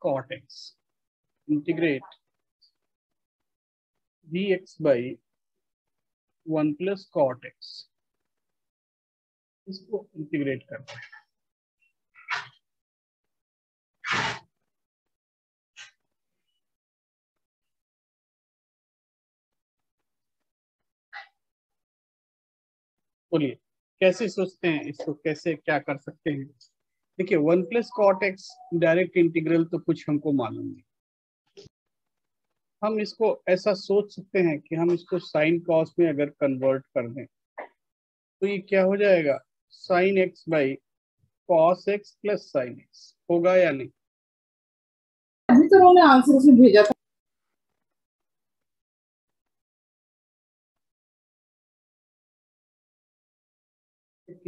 cot x, integrate dx by 1 plus cot x, इसको integrate करते हैं। बोलिए कैसे सोचते हैं इसको, कैसे क्या कर सकते हैं। देखिए 1 plus cot x direct integral तो कुछ हमको मालूम नहीं, हम इसको ऐसा सोच सकते हैं कि हम इसको साइन कॉस में अगर कन्वर्ट कर दें तो ये क्या हो जाएगा, sine x by cos x plus sine x होगा या नहीं। अभी तो उन्होंने आंसर उसमें भेजा था।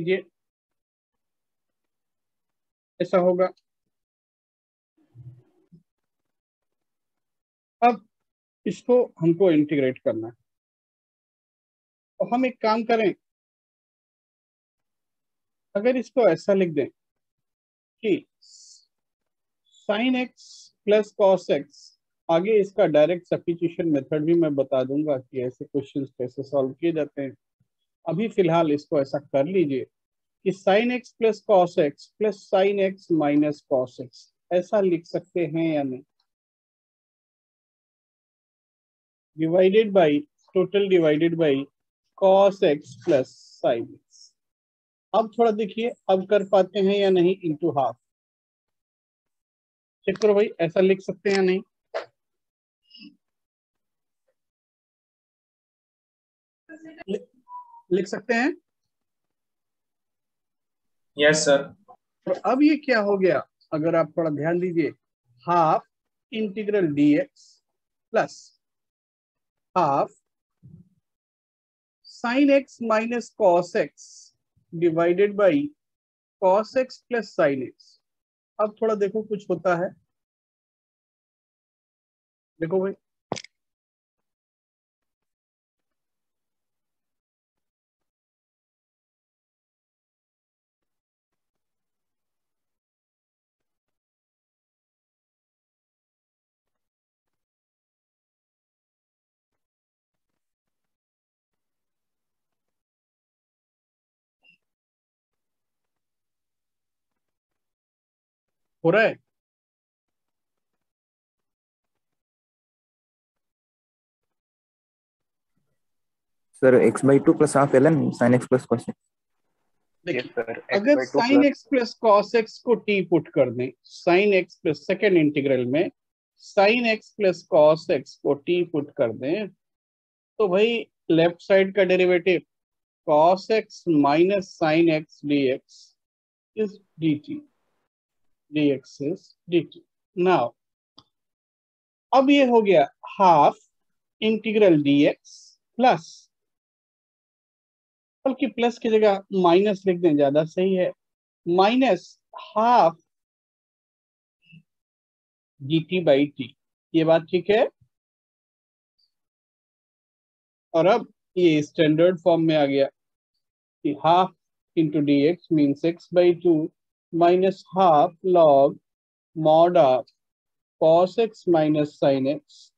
ये ऐसा होगा। अब इसको हमको इंटीग्रेट करना है, तो हम एक काम करें, अगर इसको ऐसा लिख दें कि sign x plus cos x, आगे इसका डायरेक्ट सब्स्टिट्यूशन मेथड भी मैं बता दूंगा कि ऐसे क्वेश्चंस कैसे सॉल्व किए जाते हैं। अभी फिलहाल इसको ऐसा कर लीजिए कि sign x plus cos x plus sign x minus cos x, ऐसा लिख सकते हैं या नहीं। Divided by, total divided by cos x plus sine x. अब थोड़ा देखिए अब कर पाते हैं या नहीं, इंटू हाफ। चेक करो भाई, ऐसा लिख सकते हैं या नहीं। लिख सकते हैं। Yes sir. और अब ये क्या हो गया, अगर आप थोड़ा ध्यान दीजिए, half integral dx plus half sine x minus cos x divided by cos x plus sine x. अब थोड़ा देखो कुछ होता है, देखो भाई हो रहा है। Sir x by two plus half l n sine x plus cos x. देखिए अगर sine x plus cos x को टी पुट कर दें, sine x plus second integral में sine x plus cos x को टी पुट कर दें, तो भाई लेफ्ट साइड का derivative cos x minus sin x dx is dt, dx is dt। now अब ये हो गया हाफ इंटीग्रल dx प्लस, बल्कि प्लस की जगह माइनस लिख दें ज्यादा सही है, minus half dt by T. ये बात ठीक है। और अब ये स्टैंडर्ड फॉर्म में आ गया कि half into d x means x by two minus half log mod of cos x minus sine x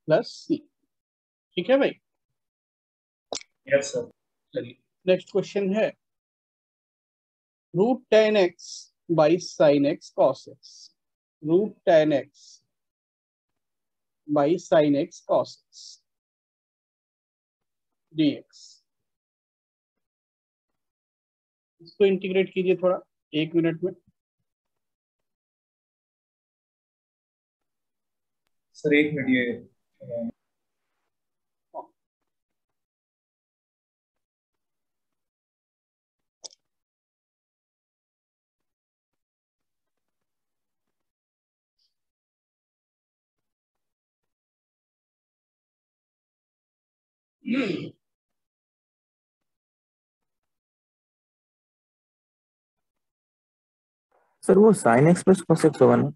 plus c. ठीक है भाई। Yes sir. चलिए नेक्स्ट क्वेश्चन है root ten x by sine x cos x, root ten x by sine x cos x dx। इसको इंटीग्रेट कीजिए थोड़ा 1 minute में। सर 1 मिनट ये सर वो sine x plus cos x होगा ना।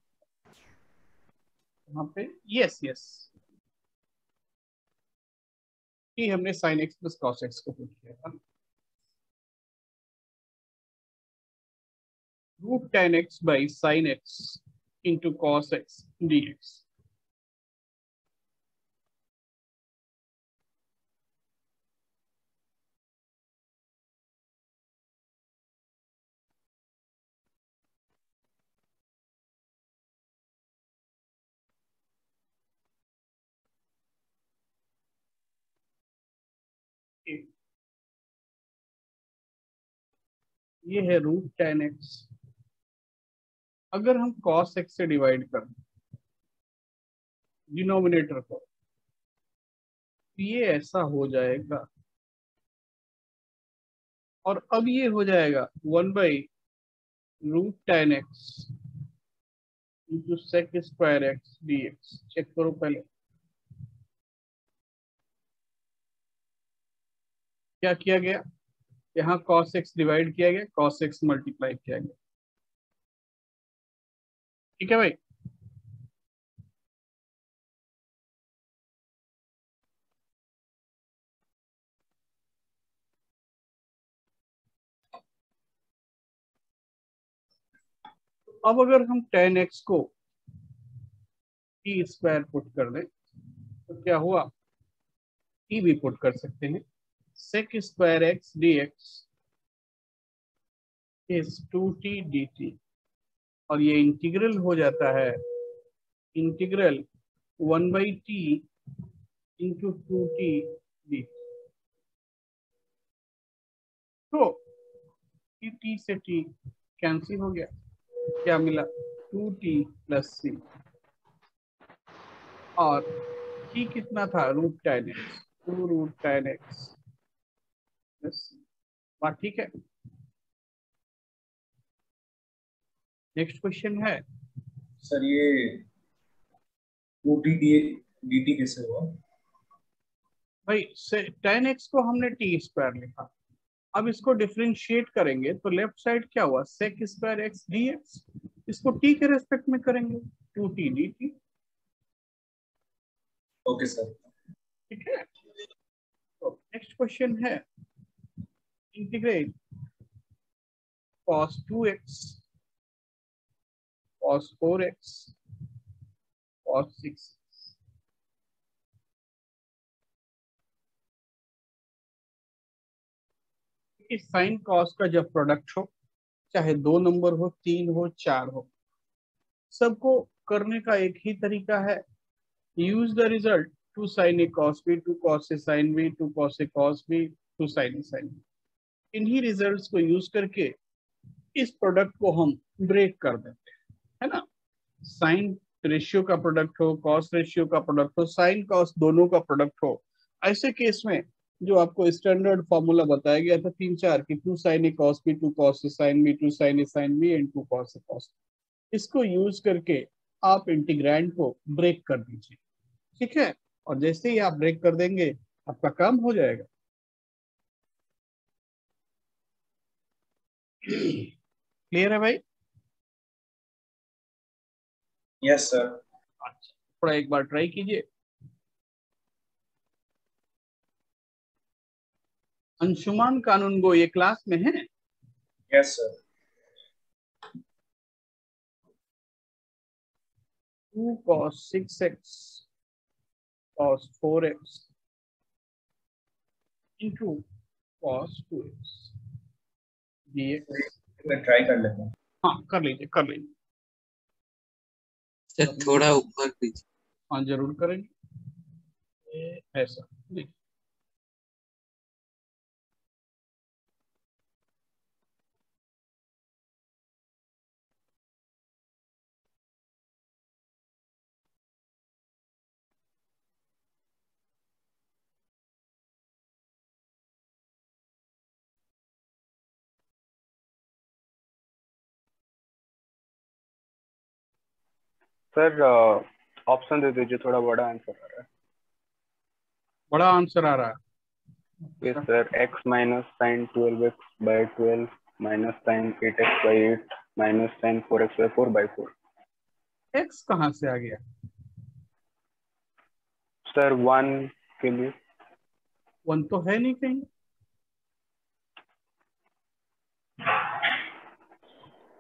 यहाँ पे यस यस, कि हमने sine x plus cos x को पुट किया था। Root tan x by sin x into cos x dx। ये है रूट tan x। अगर हम cos x से डिवाइड कर डिनोमिनेटर को, ये ऐसा हो जाएगा, और अब ये हो जाएगा 1 by root tan x into sec square x dx। Check करो पहले क्या किया गया, यहाँ cos x डिवाइड किया गया, cos x मल्टीप्लाई किया गया। ठीक है भाई। अब अगर हम tan x को t स्क्वायर पुट कर दें तो क्या हुआ, t भी पुट कर सकते हैं, sec square x dx is 2t dt, और ये इंटीग्रल हो जाता है integral 1 by t into 2t dt। तो t से t कैंसिल हो गया, क्या मिला 2t प्लस सी, और t कितना था रूट tan x, 2 रूट tan x प्लस सी। बात ठीक है। नेक्स्ट क्वेश्चन है सर ये 2t dt कैसे हुआ? भाई, tan x को हमने t स्क्वायर लिखा, अब इसको डिफरेंशिएट करेंगे तो लेफ्ट साइड क्या हुआ, सेक स्क्वायर एक्स dx, इसको t के रेस्पेक्ट में करेंगे 2t dt। Okay sir. ठीक है। तो नेक्स्ट क्वेश्चन है integrate cos 2x cos 4x cos 6। इस साइन कॉस का जब प्रोडक्ट हो, चाहे 2 नंबर हो, 3 हो, 4 हो, सबको करने का एक ही तरीका है, use the result 2 sin a cos b, 2 cos a sin b, 2 cos a cos b, 2 sin a sin b। इन्हीं रिजल्ट्स को यूज करके इस प्रोडक्ट को हम ब्रेक कर देते हैं, है ना। साइन रेशियो का प्रोडक्ट हो, कॉस रेशियो का प्रोडक्ट हो, साइन कॉस दोनों का प्रोडक्ट हो, ऐसे केस में जो आपको स्टैंडर्ड फॉर्मूला बताया गया था 3-4 की, 2 sin a cos b, 2 cos a sin b, 2 sin a sin b and 2 cos a cos, इसको यूज करके आप इंटीग्रैंड को ब्रेक कर दीजिए। ठीक है, और जैसे ही आप ब्रेक कर देंगे आपका काम हो जाएगा। क्लियर है भाई? Yes sir. अच्छा, थोड़ा एक बार ट्राई कीजिए। अंशुमान कानून गो ये क्लास में है? Yes sir. 2 cos 6x cos 4x into cos 2x dx। मैं ट्राई कर लेता हूँ। हाँ, कर लीजिए कर लीजिए। सर थोड़ा ऊपर कीजिए। हाँ, जरूर करेंगे। ऐसा देखिए, सर ऑप्शन दे दीजिए, थोड़ा बड़ा आंसर आ रहा है। बड़ा आंसर आ रहा है। Yes sir, x minus sine 12x by 12 minus sine 8x by 8 minus sine 4x by 4 by 4। x कहाँ से आ गया सर 1 के लिए 1 तो है नहीं कहीं।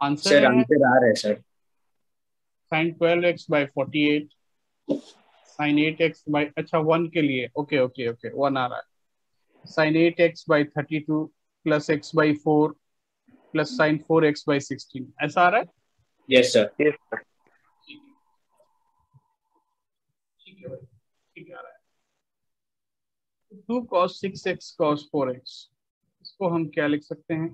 आंसर सर है आंसर आ रहा है sir. sin 12x by 48, sin 8x by, अच्छा 1 के लिए, ओके ओके ओके 1 आ रहा है, sin 8x by 32 plus x by 4 plus sin 4x by 16, ऐसा आ रहा है। Yes sir. Yes, sir. ठीक है भाई, ठीक आ रहा है। 2 cos 6x cos 4x, इसको हम क्या लिख सकते हैं?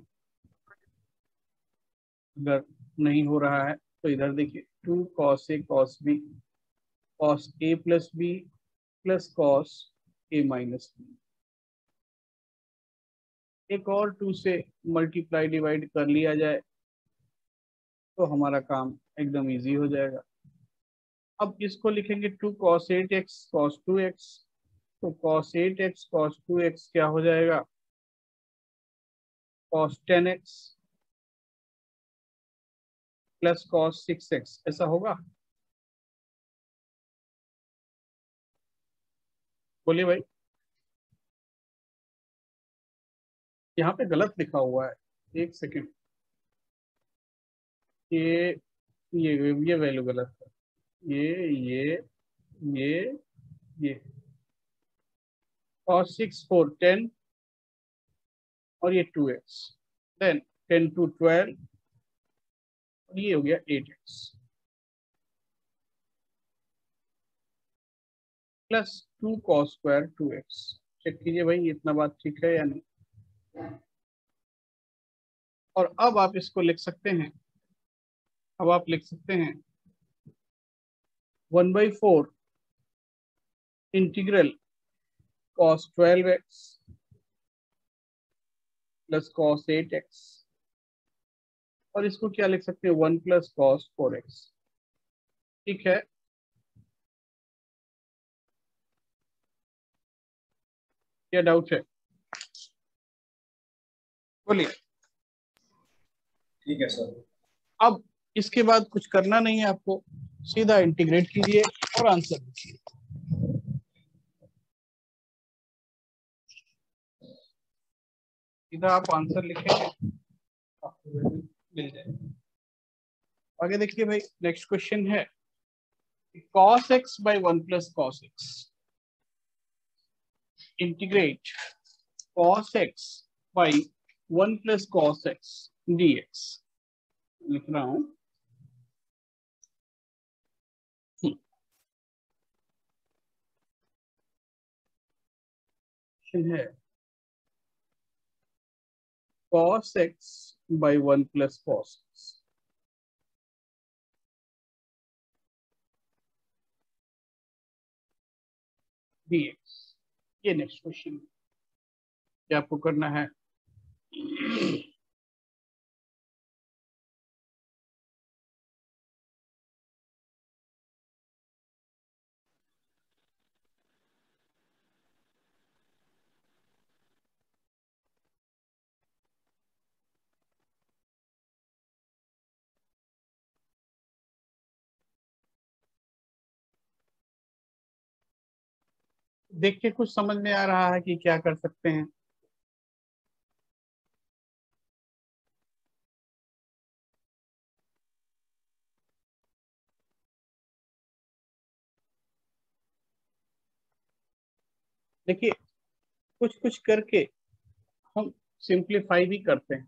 अगर नहीं हो रहा है तो इधर देखिए, 2 cos a cos b cos a plus b plus cos a minus b। एक और 2 से मल्टीप्लाई डिवाइड कर लिया जाए तो हमारा काम एकदम इजी हो जाएगा। अब इसको लिखेंगे 2 cos 8x cos 2x, तो cos 8x cos 2x क्या हो जाएगा? cos 10x plus cos 6x, ऐसा होगा? बोलिए भाई। यहाँ पे गलत लिखा हुआ है, एक सेकेंड, ये ये वैल्यू गलत है, ये ये cos 6 4 10 और ये 2x, देन 10 to 12 और ये हो गया 8x plus 2 cos square 2x। Check कीजिए भाई, इतना बात ठीक है या नहीं? और अब आप इसको लिख सकते हैं, अब आप लिख सकते हैं 1/4 integral cos 12x plus cos 8x, और इसको क्या लिख सकते हैं? 1 प्लस cos 4x। ठीक है, क्या डाउट है? बोलिए। ठीक है सर। अब इसके बाद कुछ करना नहीं है आपको, सीधा इंटीग्रेट कीजिए और आंसर लिखिए। सीधा आप आंसर लिखें, आपको मिल जाएगा। आगे देखिए भाई, नेक्स्ट क्वेश्चन है cos x by 1 plus cos x, integrate cos x by 1 plus cos x dx। लिख रहा हूं, है cos x by 1 plus cos x dx। ये नेक्स्ट क्वेश्चन क्या आपको करना है? देख के कुछ समझ में आ रहा है कि क्या कर सकते हैं? देखिए, कुछ कुछ करके हम सिंप्लीफाई भी करते हैं,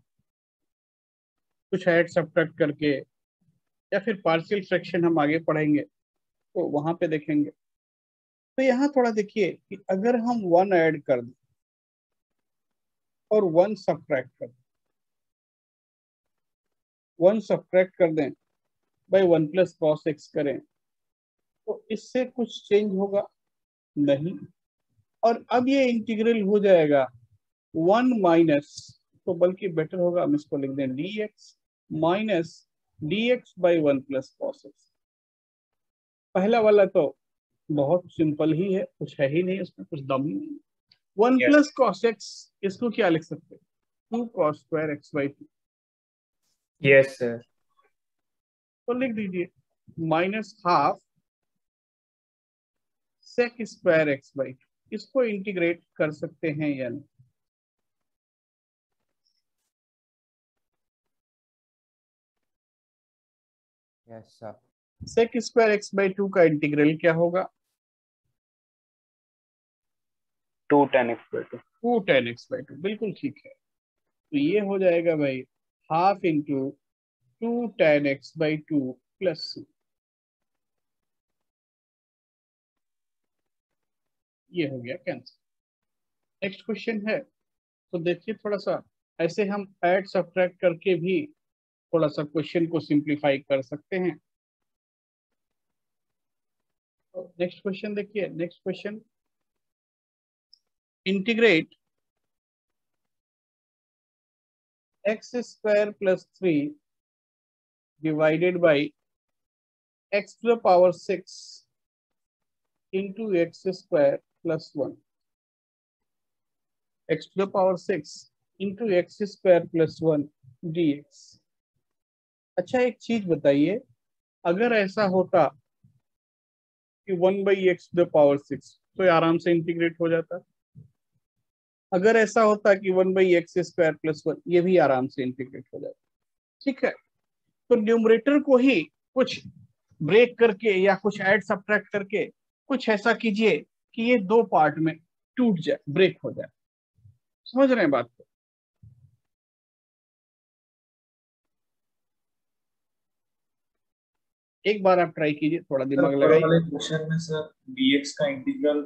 कुछ ऐड सब्ट्रैक्ट करके, या फिर पार्शियल फ्रैक्शन हम आगे पढ़ेंगे तो वहां पे देखेंगे। तो यहाँ थोड़ा देखिए कि अगर हम 1 ऐड कर दें और 1 सब्ट्रैक्ट कर दें, 1 सब्ट्रैक्ट कर दें बाई 1 प्लस कॉस एक्स करें, तो इससे कुछ चेंज होगा नहीं। और अब ये इंटीग्रल हो जाएगा 1 माइनस, तो बल्कि बेटर होगा हम इसको लिख दें dx minus dx by 1 plus cos x. पहला वाला तो बहुत सिंपल ही है, कुछ है ही नहीं, उसमें कुछ दम ही नहीं। 1 Yes. प्लस कॉस एक्स, इसको क्या लिख सकते हैं? 2 cos square x by 2। Yes sir. तो लिख दीजिए minus half sec square x by 2। इसको इंटीग्रेट कर सकते हैं या नहीं? Yes sir. Sec square x by 2 का इंटीग्रल क्या होगा? 2 tan x by 2। 2 tan x by 2, बिल्कुल ठीक है। तो ये हो जाएगा भाई half into 2 tan x by 2 plus ये हो गया कैंसिल। नेक्स्ट क्वेश्चन है, तो देखिए थोड़ा सा ऐसे हम ऐड सब्ट्रैक्ट करके भी थोड़ा सा क्वेश्चन को सिंप्लीफाई कर सकते हैं। नेक्स्ट क्वेश्चन देखिए, next question, integrate x square plus 3 divided by x to the power 6 into x square plus 1, x to the power 6 into x square plus 1 dx। अच्छा एक चीज बताइए, अगर ऐसा होता कि 1 by x to the power 6 तो ये आराम से इंटीग्रेट हो जाता। अगर ऐसा होता कि 1 बाई एक्स स्क्वायर प्लस 1, ये भी आराम से इंटीग्रेट हो जाता। ठीक है, तो न्यूमरेटर को ही कुछ ब्रेक करके या कुछ ऐड सब्ट्रैक्ट करके कुछ ऐसा कीजिए कि ये दो पार्ट में टूट जाए, ब्रेक हो जाए। समझ रहे हैं बात को? एक बार आप ट्राई कीजिए, थोड़ा दिमाग ऊपर लगाइए। वाले क्वेश्चन में सर dx का इंटीग्रल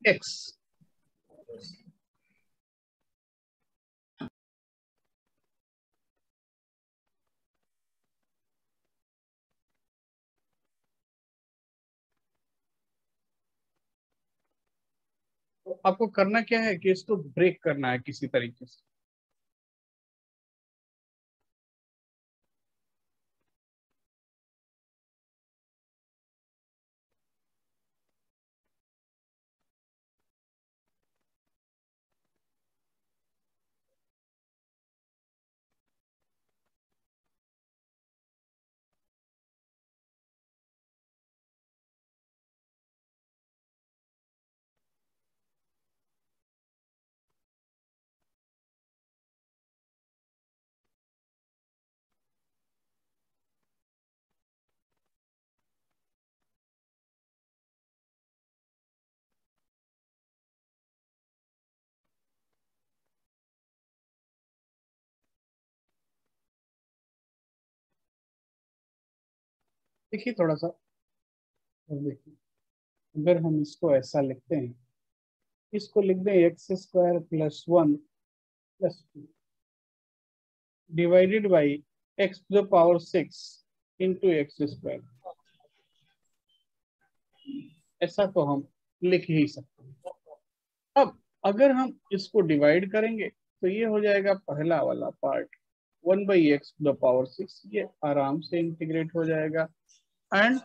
x, तो आपको करना क्या है कि इसको ब्रेक करना है किसी तरीके से। देखिए थोड़ा सा, देखिए अगर हम इसको ऐसा लिखते हैं, इसको लिख दें x square plus 1 plus 2 divided by x to the power 6 into x square, ऐसा तो हम लिख ही सकते हैं। अब अगर हम इसको डिवाइड करेंगे तो ये हो जाएगा पहला वाला part 1 by x to the power 6, ये आराम से इंटीग्रेट हो जाएगा। And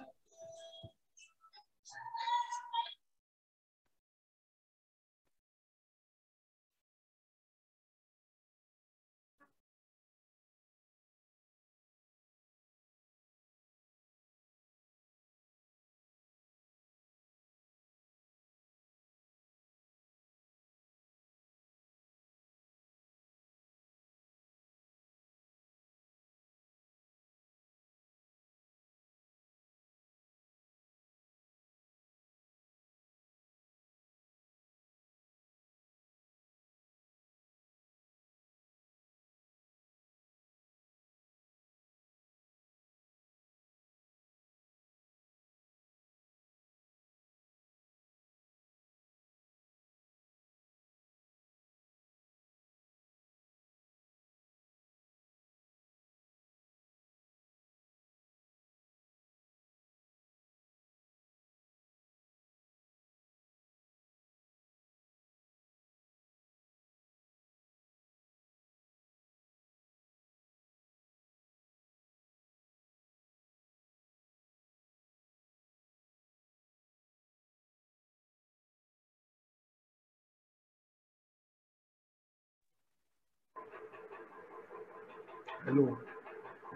hello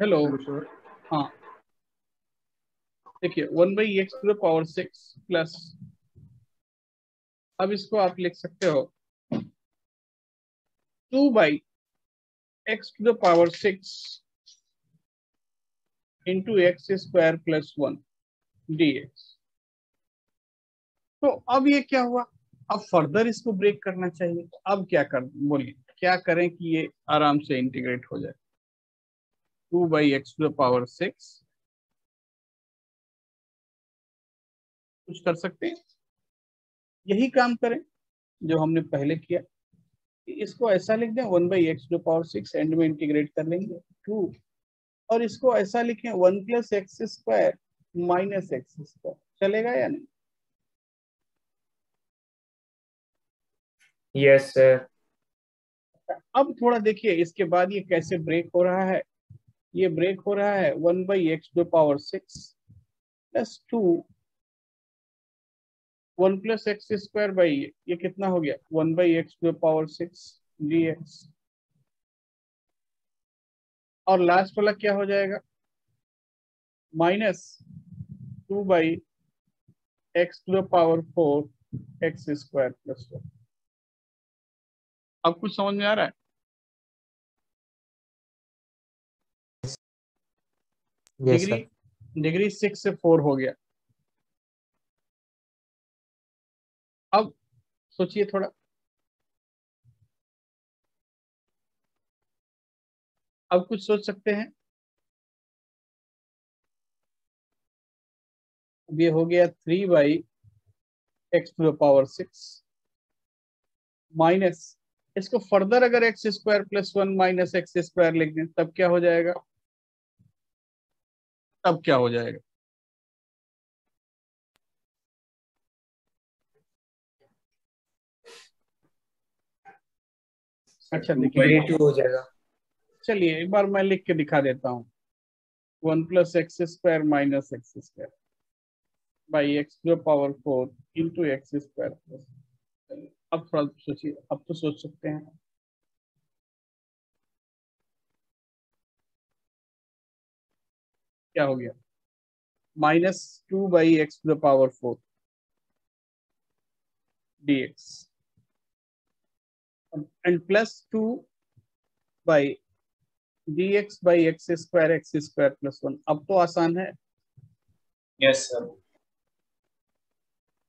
hello, sir. हाँ देखिए 1 by x to the power 6 plus, अब इसको आप लिख सकते हो 2 by x to the power 6 into x square plus 1 dx। तो अब ये क्या हुआ, अब फर्दर इसको ब्रेक करना चाहिए। तो अब क्या कर, बोलिए क्या करें कि ये आराम से इंटीग्रेट हो जाए। 2/x⁶ कुछ कर सकते हैं, यही काम करें जो हमने पहले किया। इसको ऐसा लिख दें 1/x⁶, एंड में इंटीग्रेट कर लेंगे 2, और इसको ऐसा लिखें 1 + x² - x²। चलेगा या नहीं? Yes sir. अब थोड़ा देखिए इसके बाद ये कैसे ब्रेक हो रहा है। ये ब्रेक हो रहा है 1/x⁶ + 2 1 + x², ये कितना हो गया 1/x⁶ dx। और लास्ट वाला क्या हो जाएगा, -2/x⁴ x² + 1। अब कुछ समझ में आ रहा है? Yes sir. डिग्री 6 से 4 हो गया। अब सोचिए थोड़ा, अब कुछ सोच सकते हैं। अब ये हो गया 3/x⁶ माइनस, इसको फर्दर अगर x² + 1 - x² लिख दें तब क्या हो जाएगा, तब क्या हो जाएगा? अच्छा देखिए, 2/2 हो जाएगा। चलिए एक बार मैं लिख के दिखा देता हूँ। 1 + x² - x² x⁴ into x²। अब थोड़ा सोचिए, अब तो सोच सकते हैं। क्या हो गया, -2/x⁴ dx एंड +2/dx/x² + 1। अब तो आसान है। Yes sir.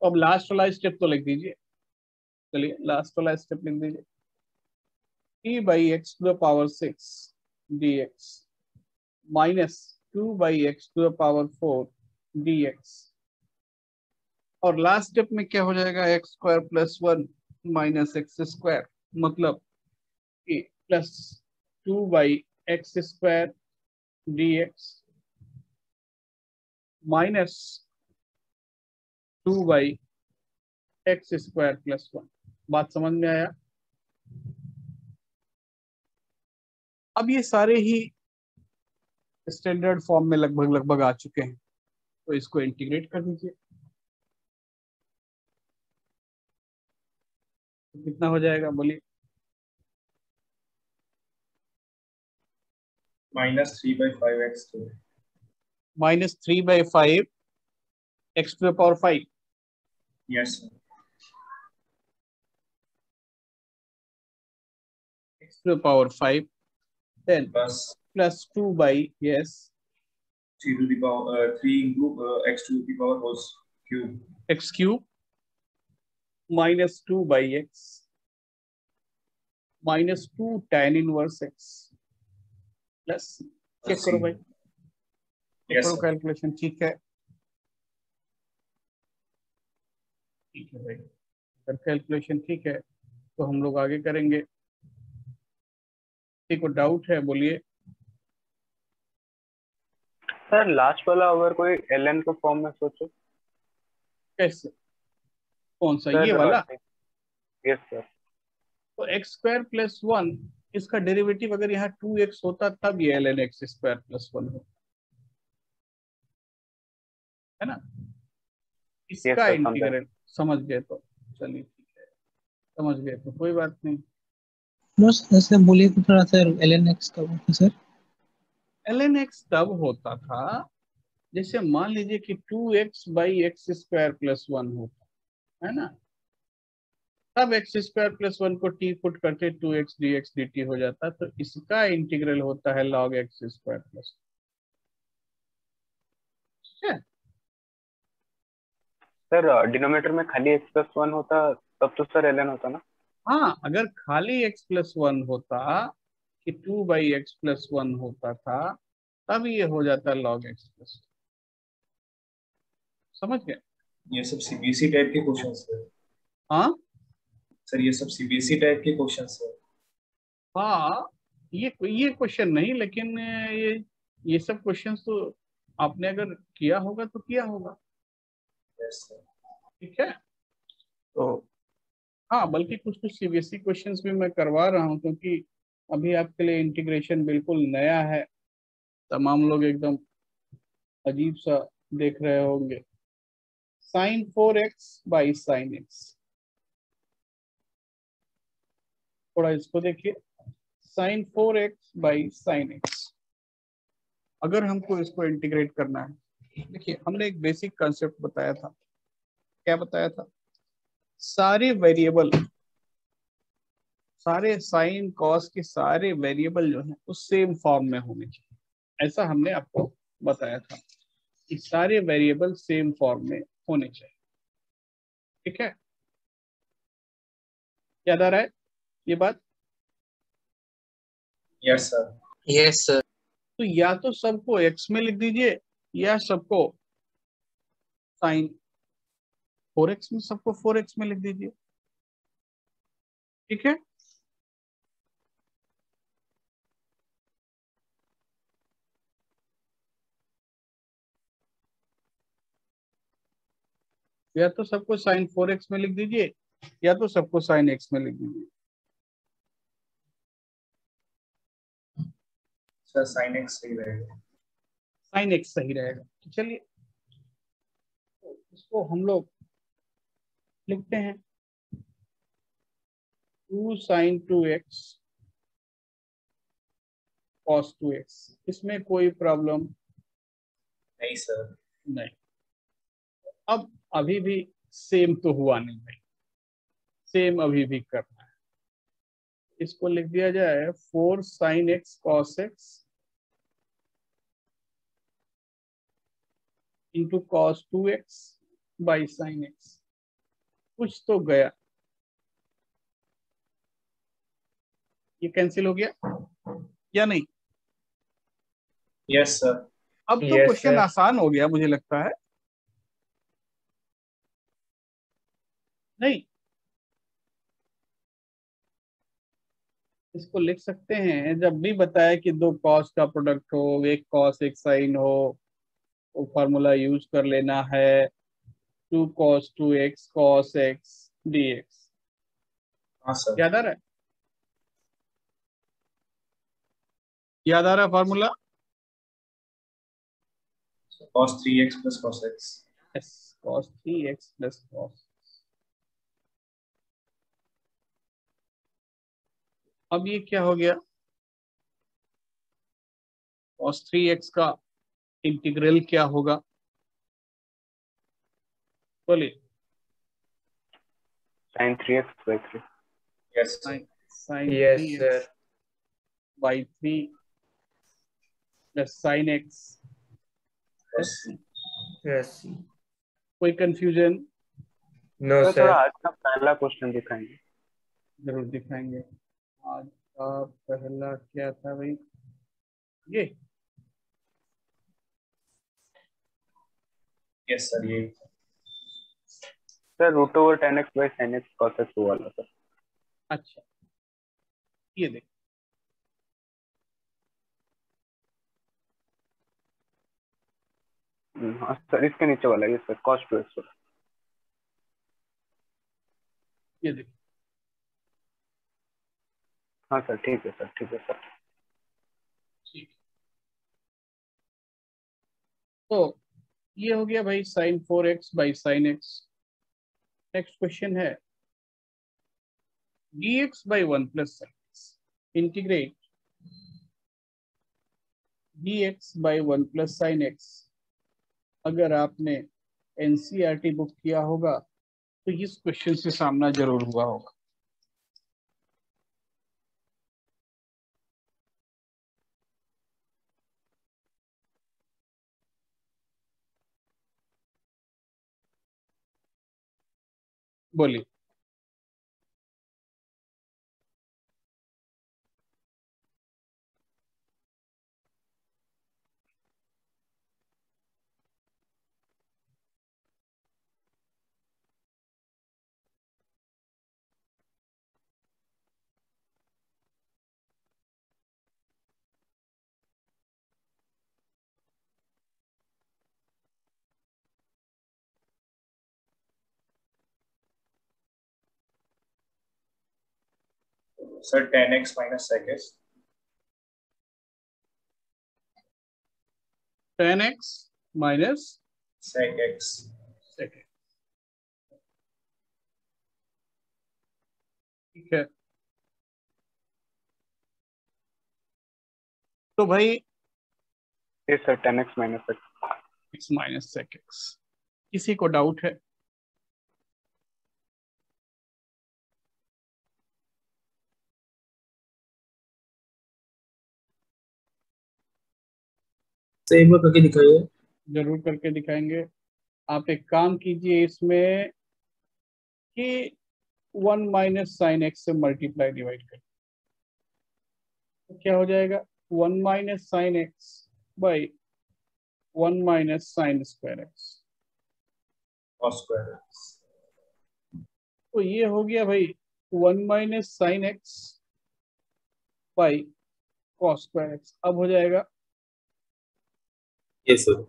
अब लास्ट वाला स्टेप तो लिख दीजिए। चलिए लास्ट वाला स्टेप लिख दीजिए, 3/x⁴ dx -2/x⁴ dx। और लास्ट स्टेप में क्या हो जाएगा, x² + 1 - x², मतलब कि +2/x² dx -2/x² + 1। बात समझ में आया? अब ये सारे ही स्टैंडर्ड फॉर्म में लगभग आ चुके हैं, तो इसको इंटीग्रेट कर दीजिए। तो कितना हो जाएगा, बोलिए? -3/5x²। -3/5 x⁵ yes sir. x⁵, then +2/, yes, 3 into x⁵ x³ -2/x -2 tan inverse x plus, check करो भाई, चेक करो कैलकुलेशन। ठीक है, ठीक है भाई, अगर कैलकुलेशन ठीक है तो हम लोग आगे करेंगे। किसी को डाउट है, बोलिए। सर लास्ट वाला अगर कोई ln को फॉर्म में सोचो। कैसे, कौन सा, सर ये वाला? Yes sir. तो x² + 1, इसका डेरिवेटिव अगर यहाँ 2x होता तब ये ln x² + 1 होता, है ना? इसका sir, इंटीग्रल समझ गए तो चलिए ठीक है, समझ गए तो कोई बात नहीं। ऐसे बोलिए तो थोड़ा सर, ln x कब होता सर? ln x तब होता था जैसे मान लीजिए कि 2x/x² + 1 होता है ना, तब x² + 1 को t पुट करके 2x dx dt हो जाता, तो इसका इंटीग्रल होता है log x² + है। सर डिनोमिनेटर में खाली x+1 होता तब तो सर ln होता ना। हाँ, अगर खाली x+1 होता कि 2/x+1 होता था तब ये हो जाता log x+। समझ गए? ये सब सीबीएसई टाइप के क्वेश्चंस है हाँ सर, ये सब सीबीएसई टाइप के क्वेश्चंस है। हाँ, ये क्वेश्चन नहीं, लेकिन ये सब क्वेश्चन तो आपने अगर किया होगा तो किया होगा। Yes sir. ठीक है, तो हाँ, बल्कि कुछ कुछ सीबीएसई क्वेश्चंस भी मैं करवा रहा हूँ, क्योंकि अभी आपके लिए इंटीग्रेशन बिल्कुल नया है। तमाम लोग एकदम अजीब सा देख रहे होंगे। sin 4x/sin x, थोड़ा इसको देखिए। sin 4x/sin x, अगर हमको इसको इंटीग्रेट करना है, देखिए हमने एक बेसिक कंसेप्ट बताया था। क्या बताया था? सारे वेरिएबल, सारे साइन कॉस के सारे वेरिएबल जो है उस सेम फॉर्म में होने चाहिए। ऐसा हमने आपको बताया था कि सारे वेरिएबल सेम फॉर्म में होने चाहिए। ठीक है, याद आ रहा है ये बात? Yes sir. Yes sir. तो या तो सबको x में लिख दीजिए या सबको साइन 4x में, सबको 4x में लिख दीजिए। ठीक है, या तो सबको साइन 4x में लिख दीजिए या तो सबको साइन x में लिख दीजिए। सर साइन एक्स सही रहेगा। साइन x सही रहेगा। तो चलिए, तो इसको हम लोग लिखते हैं 2 sin 2x cos 2x। इसमें कोई प्रॉब्लम नहीं सर। नहीं। अब अभी भी सेम तो हुआ नहीं भाई, सेम अभी भी करना है। इसको लिख दिया जाए 4 sin x cos x into cos 2x/sin x। कुछ तो गया, ये कैंसिल हो गया या नहीं? Yes sir. अब तो Yes, क्वेश्चन sir. आसान हो गया मुझे लगता है। नहीं, इसको लिख सकते हैं, जब भी बताया कि दो कॉस का प्रोडक्ट हो, एक कॉस एक साइन हो, वो फार्मूला यूज कर लेना है 2 cos 2x cos x dx। हाँ सर। याद आ रहा है? याद आ रहा है formula? cos 3x plus cos x। Yes, cos 3x plus cos। अब ये क्या हो गया? cos 3x का इंटीग्रल क्या होगा? बोलिए। sin 3x/3। Yes sir. Sine Yes, 3x sir. By 3 plus sine x। Yes। Yes. कोई कंफ्यूजन? No, sir sir. थोड़ा आज का पहला क्वेश्चन दिखाएंगे। जरूर दिखाएंगे। आज का पहला क्या था भाई? ये यस सर, ये sir √10x/sin x cos x वाला सर। अच्छा, ये देख, हाँ सर, इसके नीचे वाला ये सर cos 2x सर। ये देख। हाँ सर ठीक है सर, ठीक है सर। ठीक, तो ये हो गया भाई sin 4x/sin x। Next question है dx/1 plus sin x integrate dx/1 plus sin x। अगर आपने एनसीईआरटी बुक किया होगा तो इस क्वेश्चन से सामना जरूर हुआ होगा। बोलिए। Sir, 10x minus sec x. 10x minus Sec x. Second, ठीक है। तो भाई yes sir 10x minus x. x minus sec x, किसी को डाउट है? एक बार करके दिखाइए। जरूर करके दिखाएंगे। आप एक काम कीजिए इसमें कि 1 माइनस साइन एक्स से मल्टीप्लाई डिवाइड करें, तो क्या हो जाएगा? 1 minus sine x by 1 minus sine square x, Cos square x. तो ये हो गया भाई 1 minus sine x by cos square x. अब हो जाएगा, यस सर।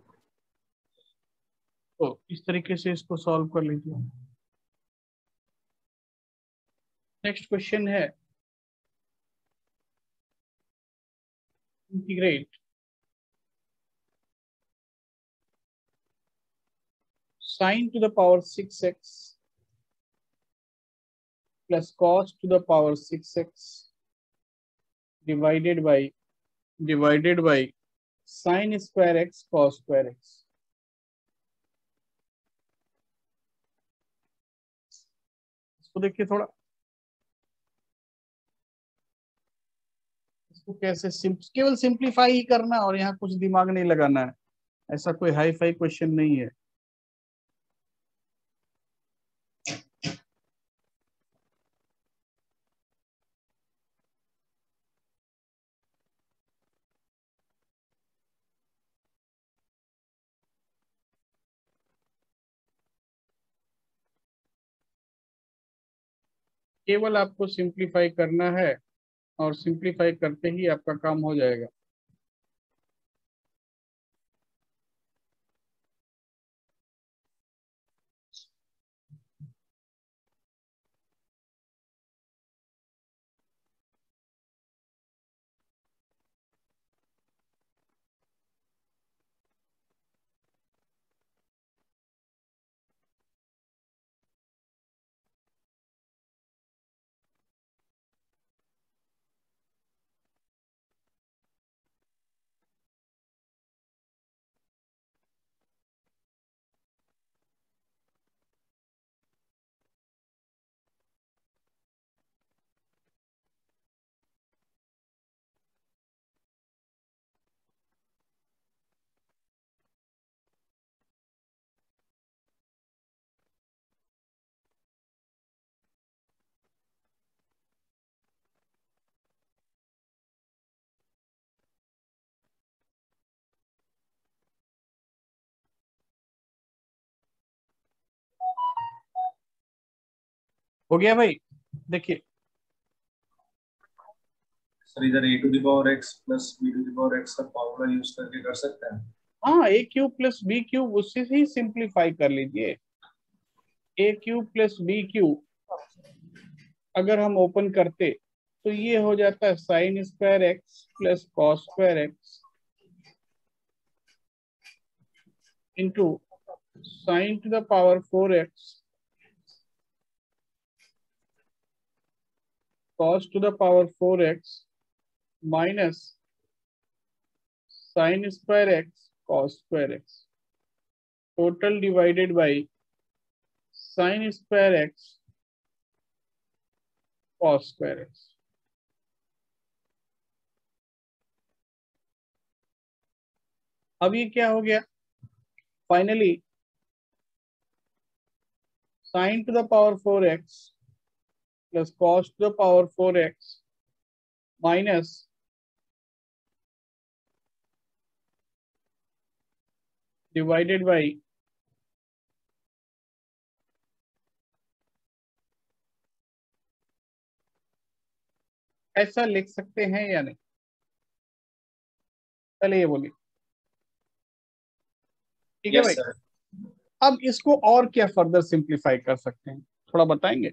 तो इस तरीके से इसको सॉल्व कर लीजिए। नेक्स्ट क्वेश्चन है integrate sin to the power 6x plus cos to the power 6x divided by sin square x cos square x। इसको देखिए थोड़ा, इसको कैसे केवल सिंप्लीफाई ही करना है और यहाँ कुछ दिमाग नहीं लगाना है, ऐसा कोई हाई फाई क्वेश्चन नहीं है। केवल आपको सिंप्लीफाई करना है और सिंप्लीफाई करते ही आपका काम हो जाएगा। हो गया भाई, देखिए सर इधर a to the power x plus b to the power x का फॉर्मूला यूज करके कर सकते हैं। हाँ, ए क्यूब प्लस बी क्यूब उससे ही सिंप्लीफाई कर लीजिए। ए क्यूब प्लस बी क्यूब अगर हम ओपन करते तो ये हो जाता है sine square x plus cos square x into sign to the power 4x cos to the power 4x minus sin square x cos square x total divided by sin square x cos square x। अब ये क्या हो गया? Finally sin to the power 4x plus cos to the power 4x minus divided by ऐसा लिख सकते हैं या नहीं? पहले ये बोलिए। ठीक है भाई। अब इसको और क्या फर्दर सिंप्लीफाई कर सकते हैं, थोड़ा बताएंगे?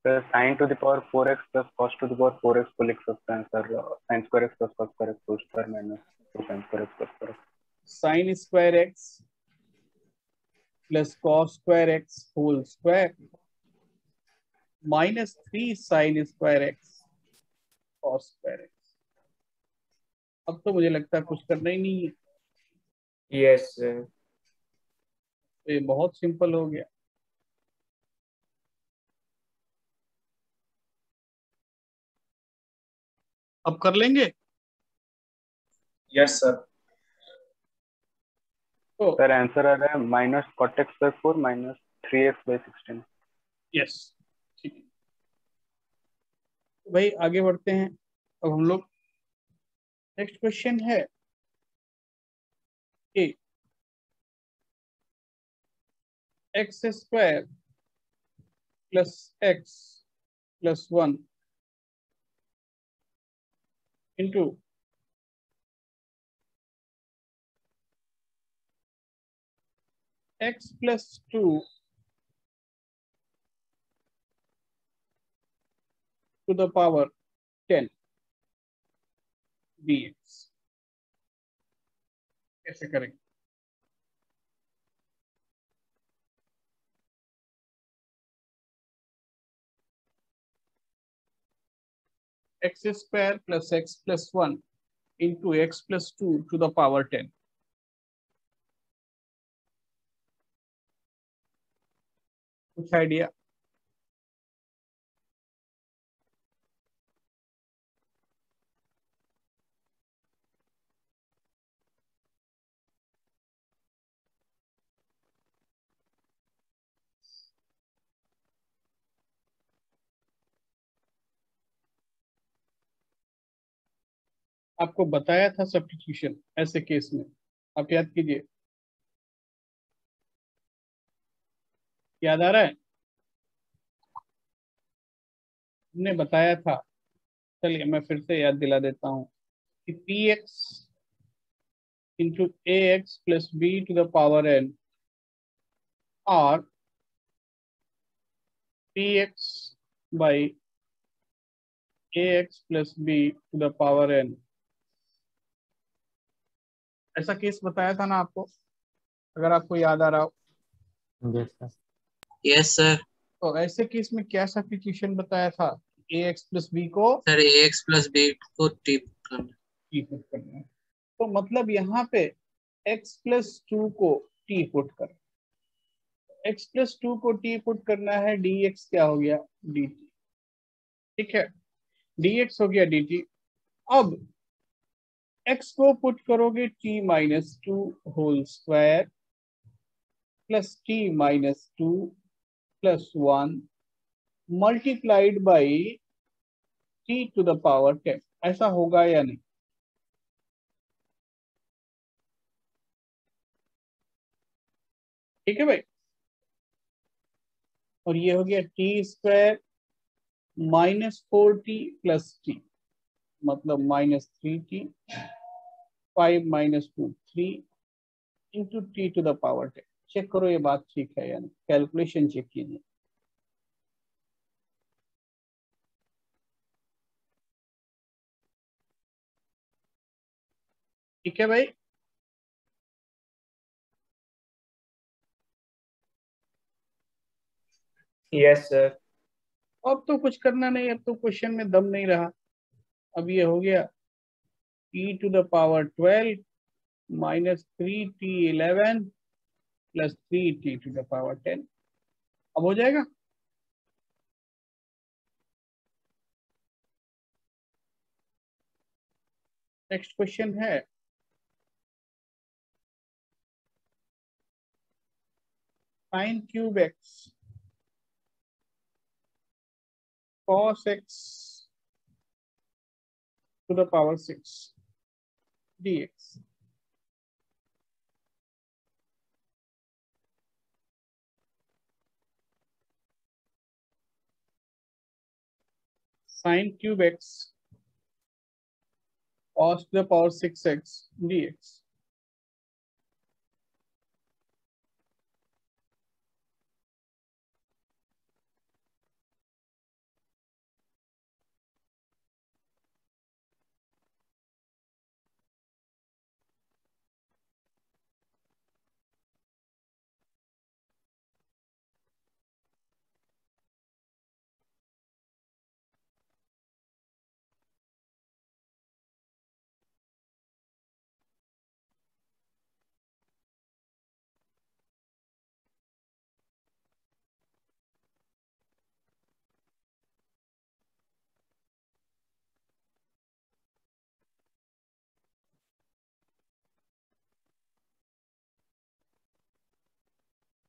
Sir sin to the power 4x plus cos to the power 4x को लिख सकते हैं sir, sin square x plus cos square x whole square minus 2 sin square x plus square x। sin square x plus cos square x whole square minus 3 sin square x cos square x। अब तो मुझे लगता है कुछ करना ही नहीं है। Yes sir. ये बहुत सिंपल हो गया। अब कर लेंगे? Yes sir. तो सर आंसर आ रहा है minus cot x by 4 minus 3x by 16। Yes, ठीक है। तो भाई आगे बढ़ते हैं। अब हम लोग नेक्स्ट क्वेश्चन है कि x square plus x plus 1 into x plus 2 to the power 10 dx कैसे करेंगे? X square plus x plus 1 into x plus 2 to the power 10। कुछ आइडिया? आपको बताया था सब्स्टिट्यूशन ऐसे केस में, आप याद कीजिए। याद आ रहा है? हमने बताया था। चलिए मैं फिर से याद दिला देता हूं कि p x into a x plus b to the power n और p x by a x plus b to the power n. ऐसा केस बताया था ना आपको, अगर आपको याद आ रहा हो। Yes sir. तो ऐसे केस में क्या सब्स्टिट्यूशन बताया था? ए एक्स प्लस बी को सर ए एक्स प्लस बी को टी पुट करना है। तो मतलब यहाँ पे x प्लस 2 को t पुट कर, x प्लस 2 को t पुट करना है, dx क्या हो गया? dt। ठीक है, dx हो गया dt। अब x को पुट करोगे t minus 2 whole square plus t minus 2 plus 1 multiplied by t to the power 10। ऐसा होगा या नहीं? ठीक है भाई। और ये हो गया t square minus 4t plus t, मतलब minus 3t 5 minus 2 3 into t to the power 10। Check करो ये बात ठीक है या नहीं, कैलकुलेशन चेक कीजिए। ठीक है भाई। Yes sir. अब तो कुछ करना नहीं, अब तो क्वेश्चन में दम नहीं रहा। अब ये हो गया e to the power 12 minus 3t11 plus 3t to the power 10। अब हो जाएगा। नेक्स्ट क्वेश्चन है sine cube x cos x to the power 6 dx. Sin cube x cos to the power 6x dx.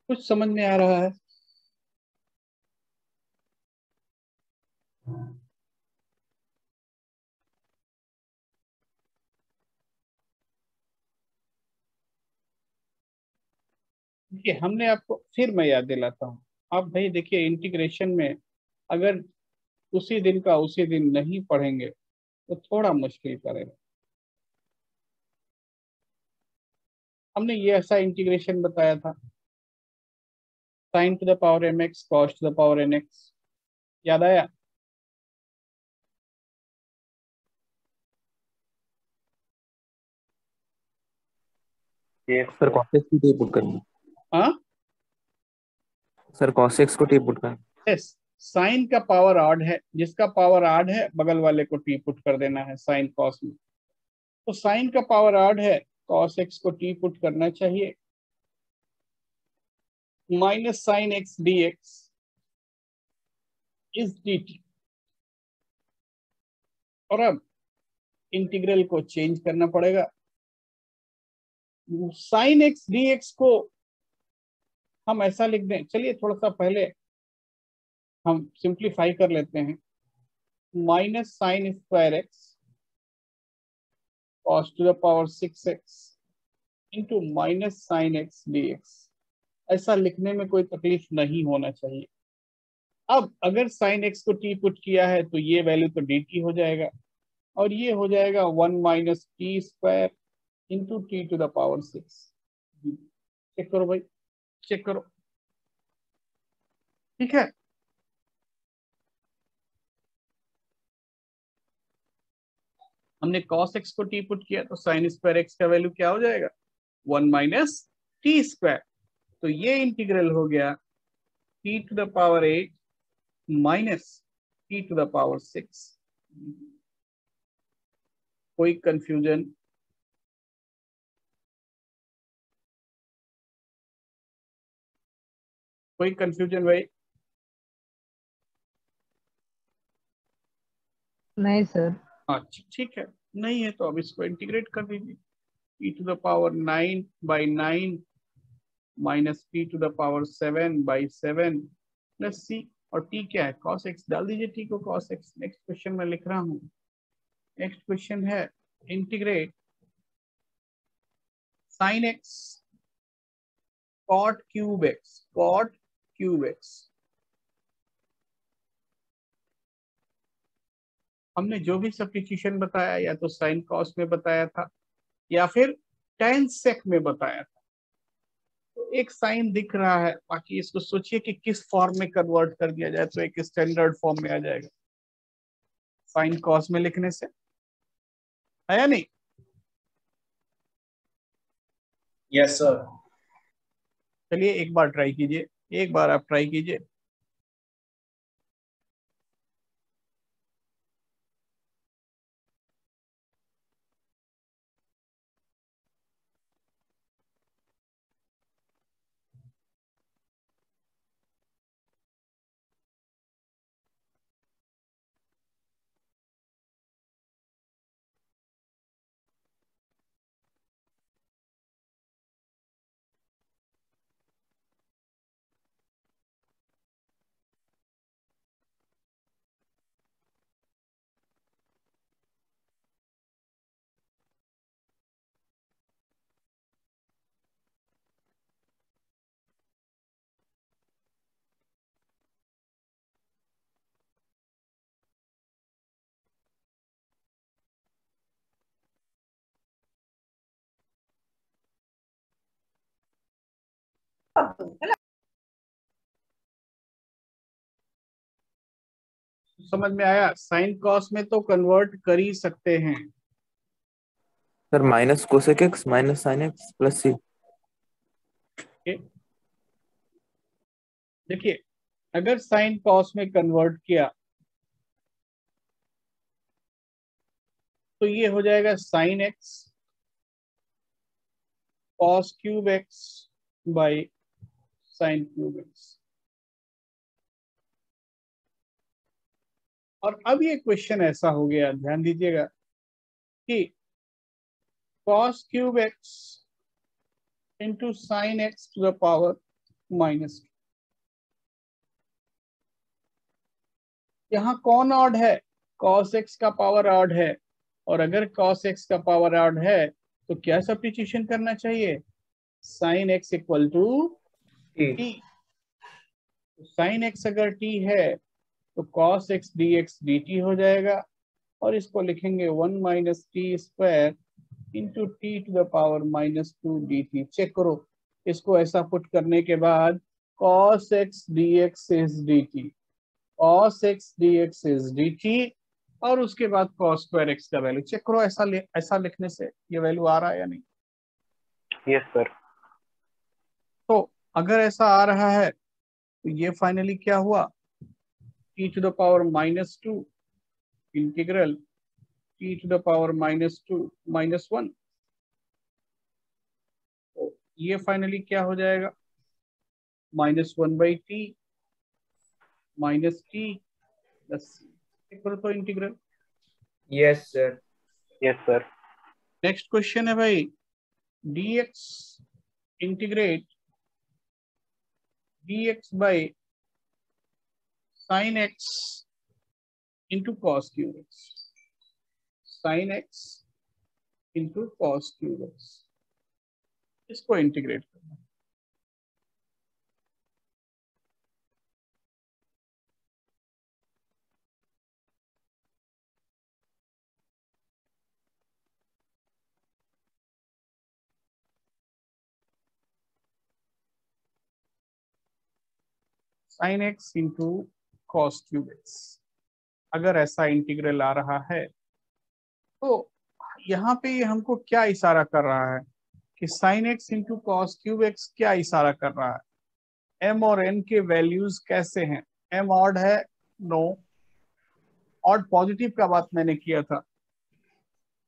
कुछ समझ में आ रहा है? देखिए, हमने आपको फिर मैं याद दिलाता हूँ। आप भाई देखिए, इंटीग्रेशन में अगर उसी दिन का उसी दिन नहीं पढ़ेंगे तो थोड़ा मुश्किल करेगा। हमने ये ऐसा इंटीग्रेशन बताया था, sine to the power m x cos to the power n x, याद आया? Yes, sir sir. cos x को टी पुट करना। हाँ, सर cos x को टी पुट करना। यस, साइन का पावर ऑड है, जिसका पावर ऑड है बगल वाले को टी पुट कर देना है साइन कॉस में। तो साइन का पावर ऑड है, कॉस एक्स को टी पुट करना चाहिए, minus sine x d x is D T. और अब इंटीग्रल को चेंज करना पड़ेगा। साइन एक्स डी एक्स को हम ऐसा लिख दें, चलिए थोड़ा सा पहले हम सिंप्लीफाई कर लेते हैं। Minus sine square x cos to the power 6x into minus sine x d x. ऐसा लिखने में कोई तकलीफ नहीं होना चाहिए। अब अगर साइन एक्स को टी पुट किया है तो ये वैल्यू तो डी टी हो जाएगा, और ये हो जाएगा 1 minus t square into t to the power 6। Check करो भाई, चेक करो, ठीक है। हमने cos x को टी पुट किया तो साइन स्क्वायर एक्स का वैल्यू क्या हो जाएगा? 1 माइनस टी स्क्वायर। तो ये इंटीग्रल हो गया t to the power 8 minus t to the power 6। कोई कंफ्यूजन? कोई कंफ्यूजन भाई? नहीं सर। अच्छा ठीक है, नहीं है तो अब इसको इंटीग्रेट कर दीजिए। T to the power 9 by 9 minus t to the power 7 by 7 plus c, और टी क्या है? Cos x. डाल दीजिए टी को कॉस एक्स। नेक्स्ट क्वेश्चन में लिख रहा हूँ। नेक्स्ट क्वेश्चन है integrate sine x cot cube x, cot cube x. हमने जो भी सब्स्टिट्यूशन बताया, या तो साइन कॉस में बताया था या फिर टेन सेक में बताया था। तो एक साइन दिख रहा है, बाकी इसको सोचिए कि किस फॉर्म में कन्वर्ट कर दिया जाए तो एक स्टैंडर्ड फॉर्म में आ जाएगा साइन कॉस में लिखने से, है या नहीं? Yes sir. चलिए एक बार ट्राई कीजिए, एक बार आप ट्राई कीजिए। समझ में आया? साइन कॉस में तो कन्वर्ट कर ही सकते हैं। Sir minus cosec x minus sine x plus c. देखिए, अगर साइन कॉस में कन्वर्ट किया तो ये हो जाएगा sign x cos cube x by sign cube x. और अब ये क्वेश्चन ऐसा हो गया, ध्यान दीजिएगा, कि cos cube x into sine x to the power minus. यहाँ कौन ऑड है? कॉस एक्स का पावर ऑड है, और अगर कॉस एक्स का पावर ऑड है तो क्या सब्स्टिट्यूशन करना चाहिए? Sine x equal to t. Sine x अगर टी है तो cos x d x d t हो जाएगा, और इसको लिखेंगे 1 minus t square into t to the power minus 2 D T. Check करो, इसको ऐसा पुट करने के बाद cos x d x is D T, cos x dx is dt, और उसके बाद cos स्क्वायर x का वैल्यू चेक करो। ऐसा लिखने से ये वैल्यू आ रहा है या नहीं? Yes sir. तो अगर ऐसा आ रहा है तो ये फाइनली क्या हुआ? t to the power minus 2 integral t to the power minus 2 minus 1। तो ये फाइनली क्या हो जाएगा? Minus 1 by t minus t plus check करो तो integral. Yes, sir. Yes sir. Next question है भाई, dx integrate dx by sine x into cos cube x. Sine x into cos cube x, इसको integrate करना। Sine x into cos cube x, अगर ऐसा integral आ रहा है तो यहाँ पे ये हमको क्या इशारा कर रहा है कि sign x into cos cube x क्या इशारा कर रहा है? एम और एन के वैल्यूज कैसे हैं? एम ऑड है? नो। ऑड पॉजिटिव का बात मैंने किया था,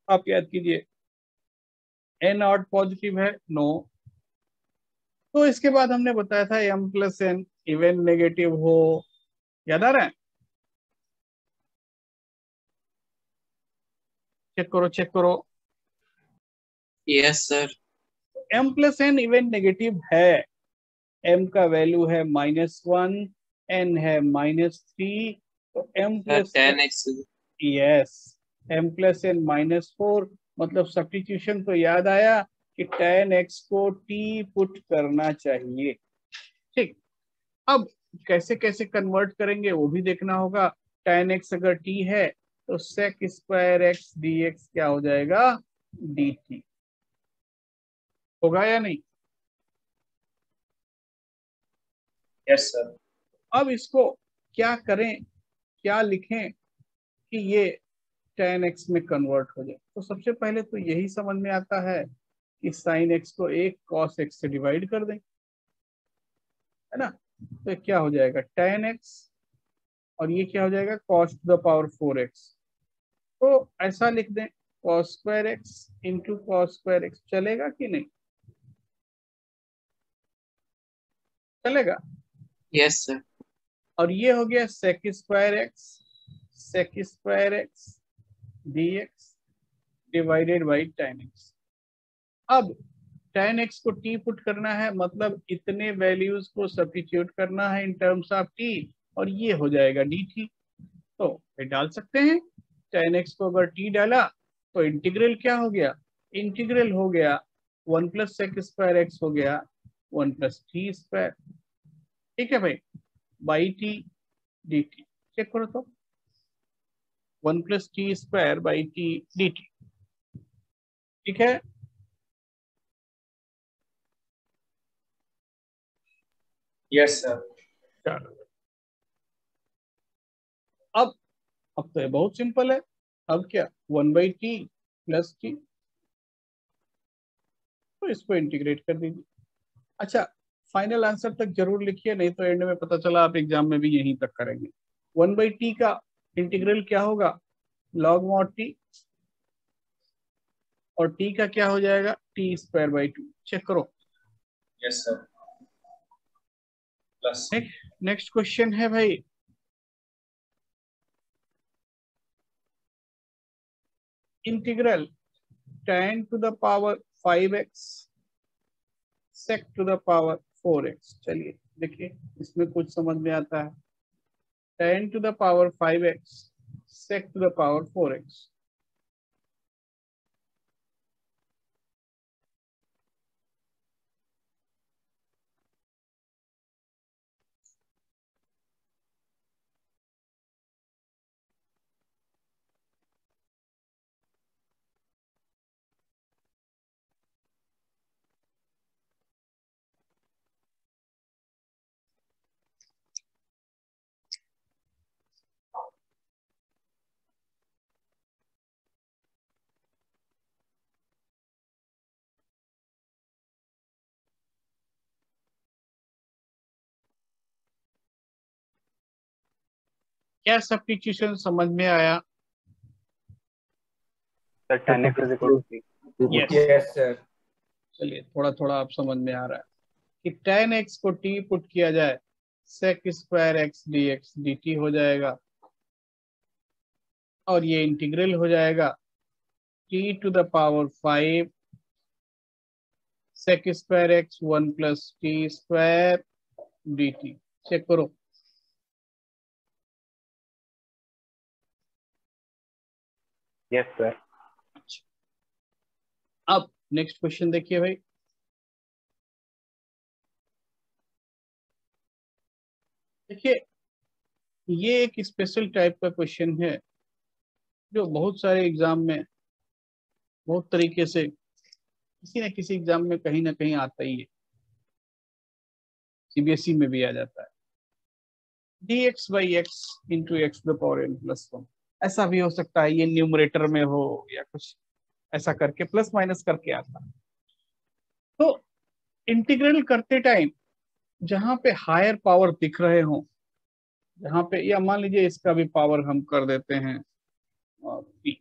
आप याद कीजिए। एन ऑड पॉजिटिव है? नो। तो इसके बाद हमने बताया था m plus n even negative हो, याद आ रहा है? चेक करो चेक करो। Yes sir. M plus n even negative है। एम का वैल्यू है -1, एन है -3, तो m plus 10x। Yes, m plus n -4, मतलब सब्स्टिट्यूशन तो याद आया कि tan x को t पुट करना चाहिए। ठीक, अब कैसे कैसे कन्वर्ट करेंगे वो भी देखना होगा। tan x अगर t है तो sec स्क्वायर x dx क्या हो जाएगा? dt होगा या नहीं? Yes sir. अब इसको क्या करें, क्या लिखें कि ये tan x में कन्वर्ट हो जाए? तो सबसे पहले तो यही समझ में आता है कि sin x को एक cos x से डिवाइड कर दें, है ना? तो क्या हो जाएगा? tan x, और ये क्या हो जाएगा? cos to the power 4x। तो ऐसा लिख दें cos square x into cos square x। चलेगा कि नहीं? चलेगा। Yes sir. और ये हो गया sec square x dx divided by tan x। अब tan x को t पुट करना है, मतलब इतने वैल्यूज को सब्स्टिट्यूट करना है इन टर्म्स ऑफ t, और ये हो जाएगा dt। तो ये डाल सकते हैं। tan x को अगर t डाला तो इंटीग्रल क्या हो गया? इंटीग्रल हो गया 1 प्लस sec स्क्वायर x हो गया 1 प्लस t स्क्वायर। ठीक है भाई, बाई t dt। चेक करो तो 1 plus t square by t dt। ठीक है, Yes, sir. चलो अब तो ये बहुत सिंपल है। अब क्या 1/t प्लस टी, तो इसको इंटीग्रेट कर दीजिए। अच्छा, फाइनल आंसर तक जरूर लिखिए, नहीं तो एंड में पता चला आप एग्जाम में भी यहीं तक करेंगे। 1/t का इंटीग्रल क्या होगा, log mod t, और t का क्या हो जाएगा, t²/2। चेक करो। Yes, sir. Plus. Next question है भाई, integral tan to the power 5x sec to the power 4x। चलिए देखिए इसमें कुछ समझ में आता है। tan to the power 5x sec to the power 4x, क्या सब्स्टिट्यूशन समझ में आया? Sir, tan x is equal to c. Yes Yes, sir. चलिए थोड़ा थोड़ा आप समझ में आ रहा है कि tan x को t पुट किया जाए, sec square x dx dt हो जाएगा, और ये इंटीग्रल हो जाएगा t to the power 5 sec square x 1 plus t square dt। Check करो। Yes, sir. अब नेक्स्ट क्वेश्चन देखिए भाई, देखिए ये एक स्पेशल टाइप का क्वेश्चन है जो बहुत सारे एग्जाम में बहुत तरीके से किसी न किसी एग्जाम में कहीं ना कहीं आता ही है, सीबीएसई में भी आ जाता है। dx/x into x to the power n plus 1, ऐसा भी हो सकता है ये न्यूमरेटर में हो या कुछ ऐसा करके प्लस माइनस करके आता है। तो इंटीग्रल करते टाइम जहां पे हायर पावर दिख रहे हो, जहां पे, या मान लीजिए इसका भी पावर हम कर देते हैं p,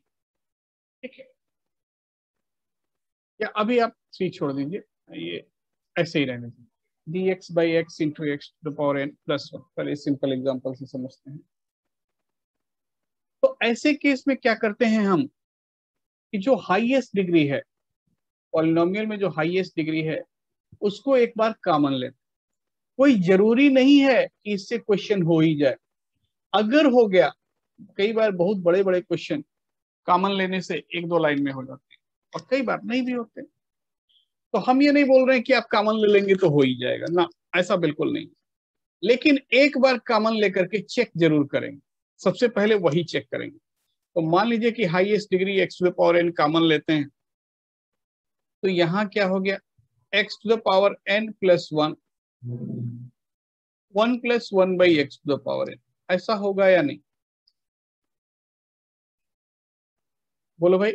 ठीक है, या अभी आप 3 छोड़ दीजिए, ये ऐसे ही रहने दीजिए। dx/x into x to the power n plus 1, पहले सिंपल एग्जांपल से समझते हैं। तो ऐसे केस में क्या करते हैं हम कि जो हाईएस्ट डिग्री है पॉलिनोमियल में, जो हाईएस्ट डिग्री है उसको एक बार कॉमन लेते। कोई जरूरी नहीं है कि इससे क्वेश्चन हो ही जाए, अगर हो गया, कई बार बहुत बड़े बड़े क्वेश्चन कॉमन लेने से 1-2 लाइन में हो जाते हैं और कई बार नहीं भी होते। तो हम ये नहीं बोल रहे हैं कि आप कॉमन ले लेंगे तो हो ही जाएगा ना, ऐसा बिल्कुल नहीं, लेकिन एक बार कॉमन लेकर के चेक जरूर करेंगे। सबसे पहले वही चेक करेंगे। तो मान लीजिए कि highest degree x to the power n common लेते हैं, तो यहां क्या हो गया, x to the power n plus 1 1 plus 1/x to the power n, ऐसा होगा या नहीं? बोलो भाई।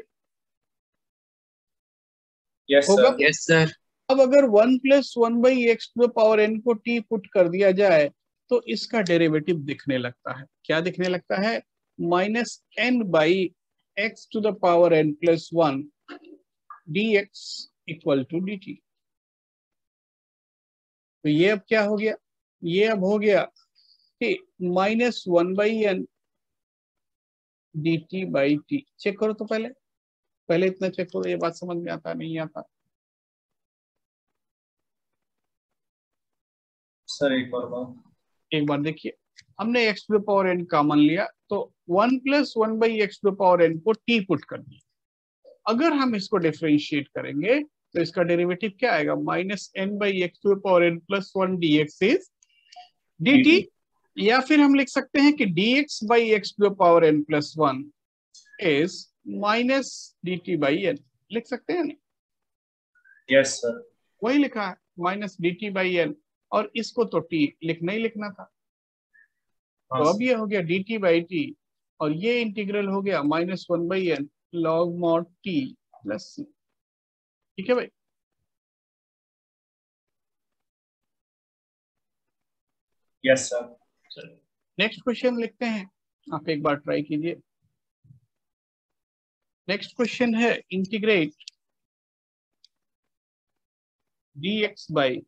Yes, होगा? sir. Yes, sir. अब अगर 1 plus 1/x to the power n को t पुट कर दिया जाए तो इसका डेरिवेटिव दिखने लगता है। क्या दिखने लगता है? -n/x to the power n plus 1 dx equal to dt। तो ये अब क्या हो गया, ये अब हो गया कि -1/n dt/t। चेक करो तो पहले इतना चेक करो, ये बात समझ में आता नहीं आता? सर एक बार देखिए, हमने x to the power n common लिया तो 1 plus 1/x to the power n को t पुट कर दिया। अगर हम इसको डिफरेंशिएट करेंगे तो इसका डेरिवेटिव क्या आएगा, -n/x to the power n plus 1 dx is dt, या फिर हम लिख सकते हैं कि dx/x to the power n plus 1 is -dt/n। लिख सकते हैं नहीं? यस सर, वही लिखा है, -dt/n, और इसको तो टी लिखना ही लिखना था। हाँ तो अब ये हो गया डी टी बाई टी, और ये इंटीग्रल हो गया -1/n log mod t plus c. ठीक है भाई। Yes sir. नेक्स्ट क्वेश्चन लिखते हैं, आप एक बार ट्राई कीजिए। नेक्स्ट क्वेश्चन है integrate dx by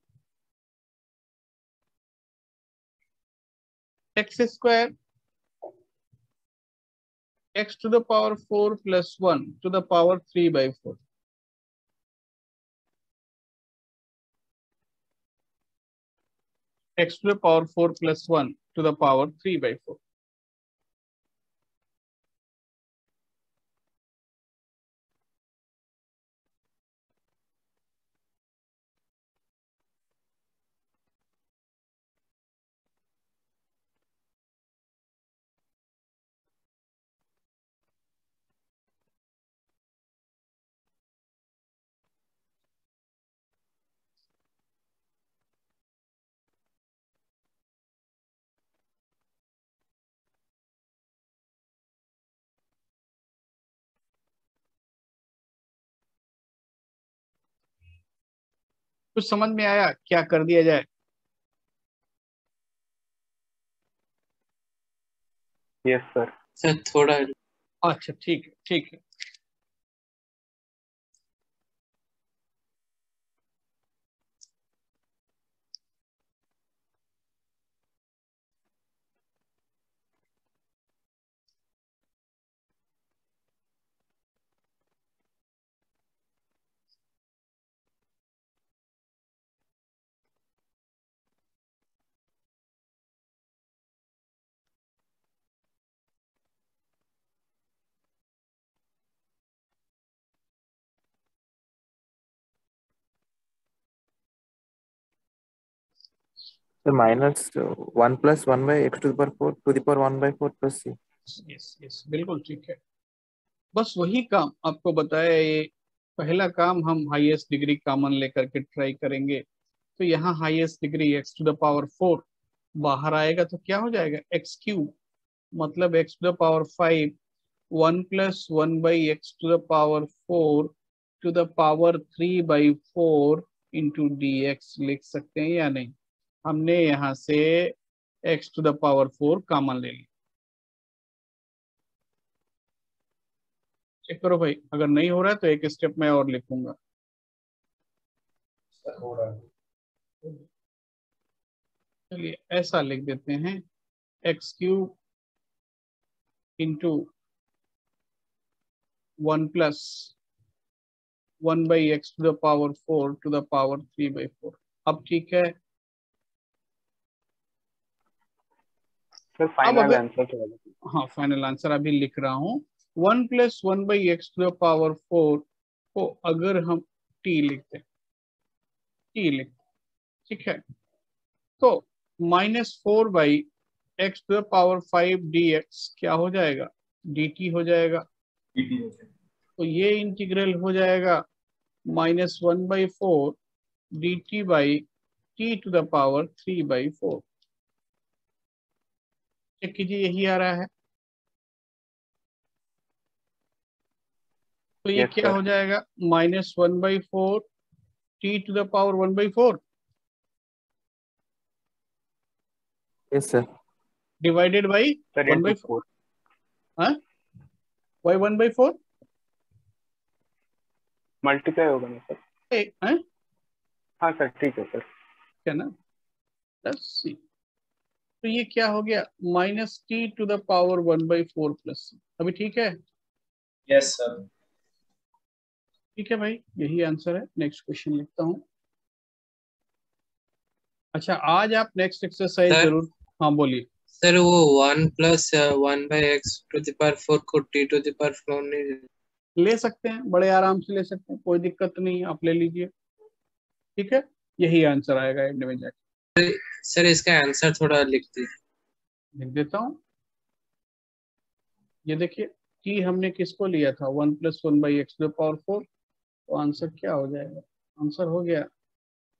x square x to the power 4 plus 1 to the power 3/4। x to the power 4 plus 1 to the power 3/4। कुछ समझ में आया क्या कर दिया जाए? Yes sir. सर थोड़ा अच्छा ठीक है ठीक है। Sir -1 + 1/x⁴ plus c। Yes yes बिल्कुल ठीक है। बस वही काम आपको बताया, ये पहला काम हम हाईएस्ट डिग्री कॉमन लेकर के ट्राई करेंगे। तो यहाँ हाईएस्ट डिग्री x⁴ बाहर आएगा तो क्या हो जाएगा x³ मतलब x⁵ 1 + 1/x⁴ to the power 3/4 into dx लिख सकते हैं या नहीं? हमने यहाँ से x⁴ कॉमन ले लिया। चेक करो भाई, अगर नहीं हो रहा है तो एक स्टेप मैं और लिखूंगा। सर हो रहा है। चलिए ऐसा लिख देते हैं x³ into 1 + 1/x⁴ to the power 3/4। अब ठीक है। सर अब फाइनल अगर आंसर क्या है? हाँ फाइनल आंसर अभी लिख रहा हूँ। 1 + 1/x⁴ को अगर हम t लिखते हैं, ठीक है, तो -4/x⁵ dx क्या हो जाएगा? dt हो जाएगा। पीटी हो जाएगा। तो ये इंटीग्रल हो जाएगा -1/4 dt/t⁴ 3/4। चेक कीजिए यही आ रहा है। तो ये यस क्या हो सर। जाएगा -1/4 t⁴ 1/4 yes sir. Divided by sir 1/4। 4 हाँ वाई 1/4 मल्टीप्लाई होगा ना सर? हाँ हाँ सर ठीक है सर। क्या ना प्लस सी। तो ये क्या हो गया -t⁴ 1/4 प्लस सी। अभी ठीक है? Yes sir. ठीक है भाई, यही आंसर है। नेक्स्ट क्वेश्चन लिखता हूँ। अच्छा आज आप नेक्स्ट एक्सरसाइज सर। जरूर। हाँ बोलिए। सर वो 1 + 1/x⁴ को t⁴ नहीं ले सकते हैं, बड़े आराम से ले सकते हैं, कोई दिक्कत नहीं है, आप ले लीजिए। ठीक है, यही आंसर आएगा एंड में जाके। सर इसका आंसर थोड़ा लिख दीजिए। लिख देता हूँ। ये देखिए t हमने किसको लिया था 1 + 1/x⁴। तो आंसर क्या हो जाएगा? आंसर हो गया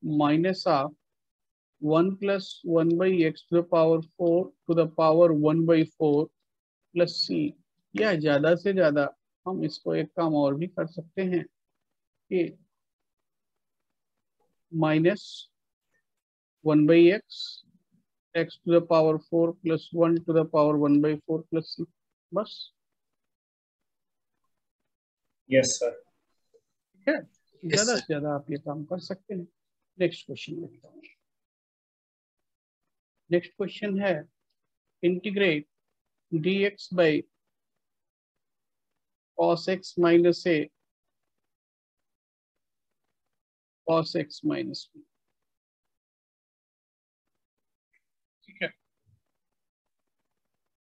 -12 1 plus 1 by x to the power 4 to the power 1 by 4 plus c, या ज्यादा से ज्यादा हम इसको एक काम और भी कर सकते हैं कि minus 1 by x to the power 4 plus 1 to the power 1 by 4 plus c, बस। Yes sir. ठीक है, ज्यादा से ज्यादा आप ये काम कर सकते हैं। नेक्स्ट क्वेश्चन देखता हूँ। नेक्स्ट क्वेश्चन है integrate dx by cos x minus a cos x minus b। ठीक है,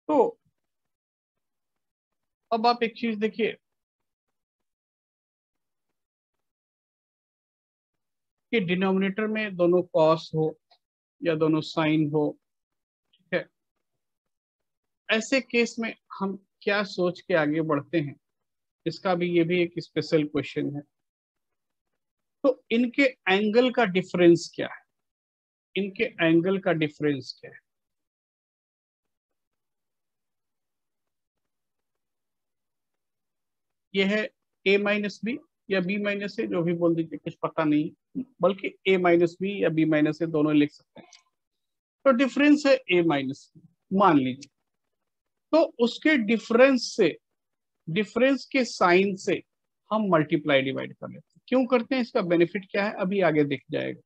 तो अब आप एक चीज देखिए कि डिनोमिनेटर में दोनों कॉस हो या दोनों साइन हो, ठीक है, ऐसे केस में हम क्या सोच के आगे बढ़ते हैं, इसका भी ये भी एक स्पेशल क्वेश्चन है। तो इनके एंगल का डिफरेंस क्या है, इनके एंगल का डिफरेंस क्या है? ये है a माइनस बी या b माइनस ए, जो भी बोल दीजिए, कुछ पता नहीं, बल्कि a माइनस बी या b माइनस ए दोनों लिख सकते हैं। तो डिफरेंस है a माइनस बी मान लीजिए, तो उसके डिफरेंस से, डिफरेंस के साइन से हम मल्टीप्लाई डिवाइड कर लेते हैं। क्यों करते हैं, इसका बेनिफिट क्या है अभी आगे दिख जाएगा।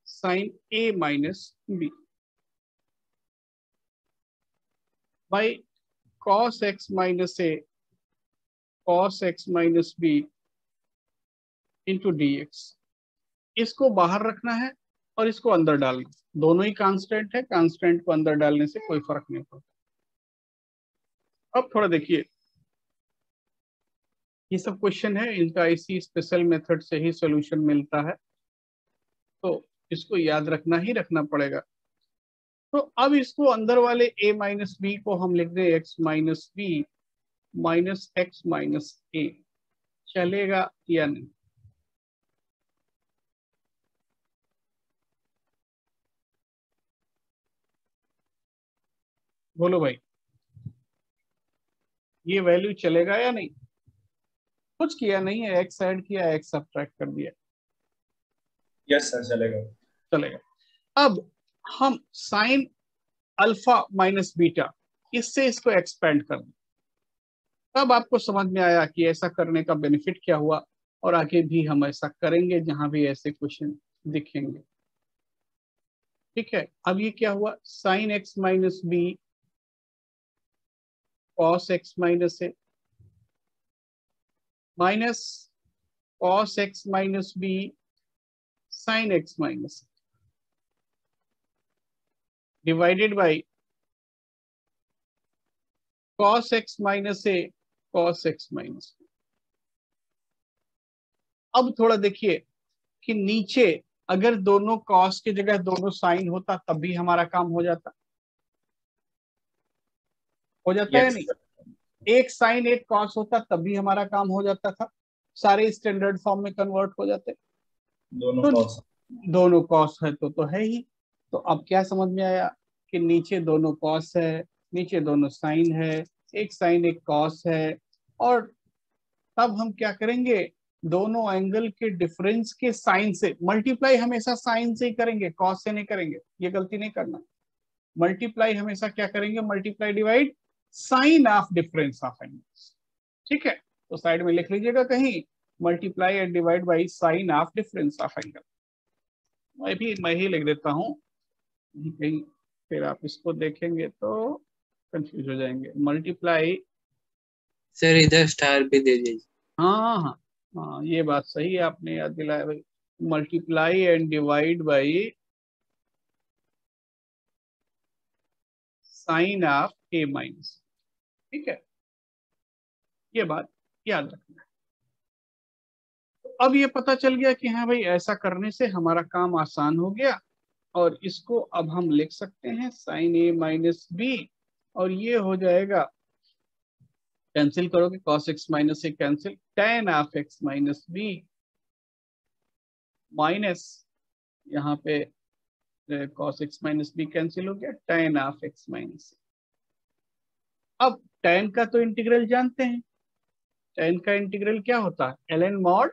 Sine a minus b by cos x minus a cos x minus b into dx, इसको बाहर रखना है और इसको अंदर डालना, दोनों ही कांस्टेंट है, कांस्टेंट को अंदर डालने से कोई फर्क नहीं पड़ता। अब थोड़ा देखिए, ये सब क्वेश्चन है, इनका इसी स्पेशल मेथड से ही सॉल्यूशन मिलता है, तो इसको याद रखना ही रखना पड़ेगा। तो अब इसको अंदर वाले a माइनस बी को हम लिख दें x minus b minus x minus a, चलेगा या नहीं? बोलो भाई, ये वैल्यू चलेगा या नहीं? कुछ किया नहीं है, एक्स ऐड किया, एक्स सब्ट्रैक्ट कर दिया। यस सर, चलेगा। चलेगा। अब हम साइन अल्फा माइनस बीटा, इससे इसको एक्सपेंड कर दें, तब आपको समझ में आया कि ऐसा करने का बेनिफिट क्या हुआ, और आगे भी हम ऐसा करेंगे जहां भी ऐसे क्वेश्चन दिखेंगे। ठीक है, अब ये क्या हुआ, sine x minus b cos x minus a minus cos x minus b sine x minus divided by cos x minus a cos x minus. अब थोड़ा देखिए कि नीचे अगर दोनों cos की जगह दोनों साइन होता तब भी हमारा काम हो जाता, है नहीं? एक साइन एक cos होता तब भी हमारा काम हो जाता था, सारे स्टैंडर्ड फॉर्म में कन्वर्ट हो जाते। दोनों cos है तो है ही। तो अब क्या समझ में आया कि नीचे दोनों cos है, नीचे दोनों साइन है, एक साइन एक cos है, और तब हम क्या करेंगे, दोनों एंगल के डिफरेंस के साइन से मल्टीप्लाई, हमेशा साइन से ही करेंगे, cos से नहीं करेंगे, ये गलती नहीं करना। मल्टीप्लाई हमेशा क्या करेंगे, multiply divide sine of difference of angles. ठीक है, तो साइड में लिख लीजिएगा कहीं, multiply and divide by sine of difference of angle. मैं ही लिख देता हूँ कहीं, फिर आप इसको देखेंगे तो कंफ्यूज हो जाएंगे। मल्टीप्लाई, सर इधर स्टार भी दे दीजिए। हाँ हाँ हाँ, ये बात सही है, आपने याद दिलाया भाई। Multiply and divide by sine of A minus. ठीक है, ये बात याद रखना है। तो अब ये पता चल गया कि हाँ भाई, ऐसा करने से हमारा काम आसान हो गया, और इसको अब हम लिख सकते हैं साइन ए माइनस बी, और ये हो जाएगा, कैंसिल करोगे cos x minus a cancel, tan of x minus b minus यहाँ पे cos x minus b cancel हो गया, tan ऑफ x माइनस। अब tan का तो इंटीग्रल जानते हैं, tan का इंटीग्रल क्या होता है, ln mod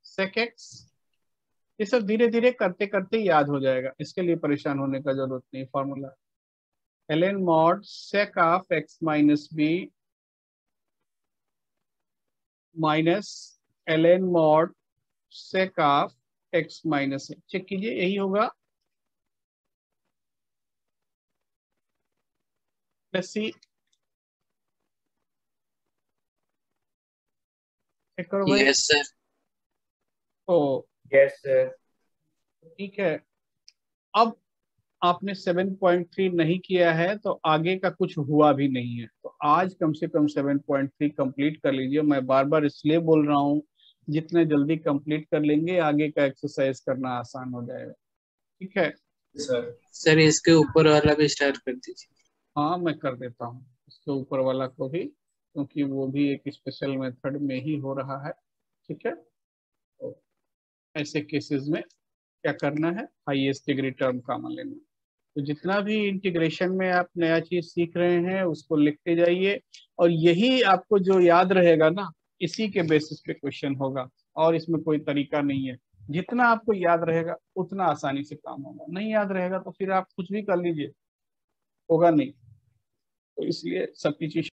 sec x। ये सब धीरे धीरे करते करते याद हो जाएगा, इसके लिए परेशान होने का जरूरत नहीं। Formula ln mod sec of x minus b minus ln mod sec of x minus. Check कीजिए, यही होगा, प्लस सी। चेक करो भाई। Yes sir. Oh Yes, sir. ठीक है। अब आपने 7.3 नहीं किया है तो आगे का कुछ हुआ भी नहीं है, तो आज कम से कम 7.3 कंप्लीट कर लीजिए। मैं बार बार इसलिए बोल रहा हूँ, जितने जल्दी कंप्लीट कर लेंगे आगे का एक्सरसाइज करना आसान हो जाएगा। ठीक है सर इसके ऊपर वाला भी स्टार्ट कर दीजिए। हाँ, मैं कर देता हूँ इसके ऊपर वाला को भी, क्योंकि वो भी एक स्पेशल मेथड में ही हो रहा है। ठीक है, तो ऐसे केसेस में क्या करना है, हाईएस्ट डिग्री टर्म कॉमन लेना। तो जितना भी इंटीग्रेशन में आप नया चीज सीख रहे हैं उसको लिखते जाइए, और यही आपको जो याद रहेगा ना, इसी के बेसिस पे क्वेश्चन होगा, और इसमें कोई तरीका नहीं है। जितना आपको याद रहेगा उतना आसानी से काम होगा, नहीं याद रहेगा तो फिर आप कुछ भी कर लीजिए, होगा नहीं। तो इसलिए सबकी चीज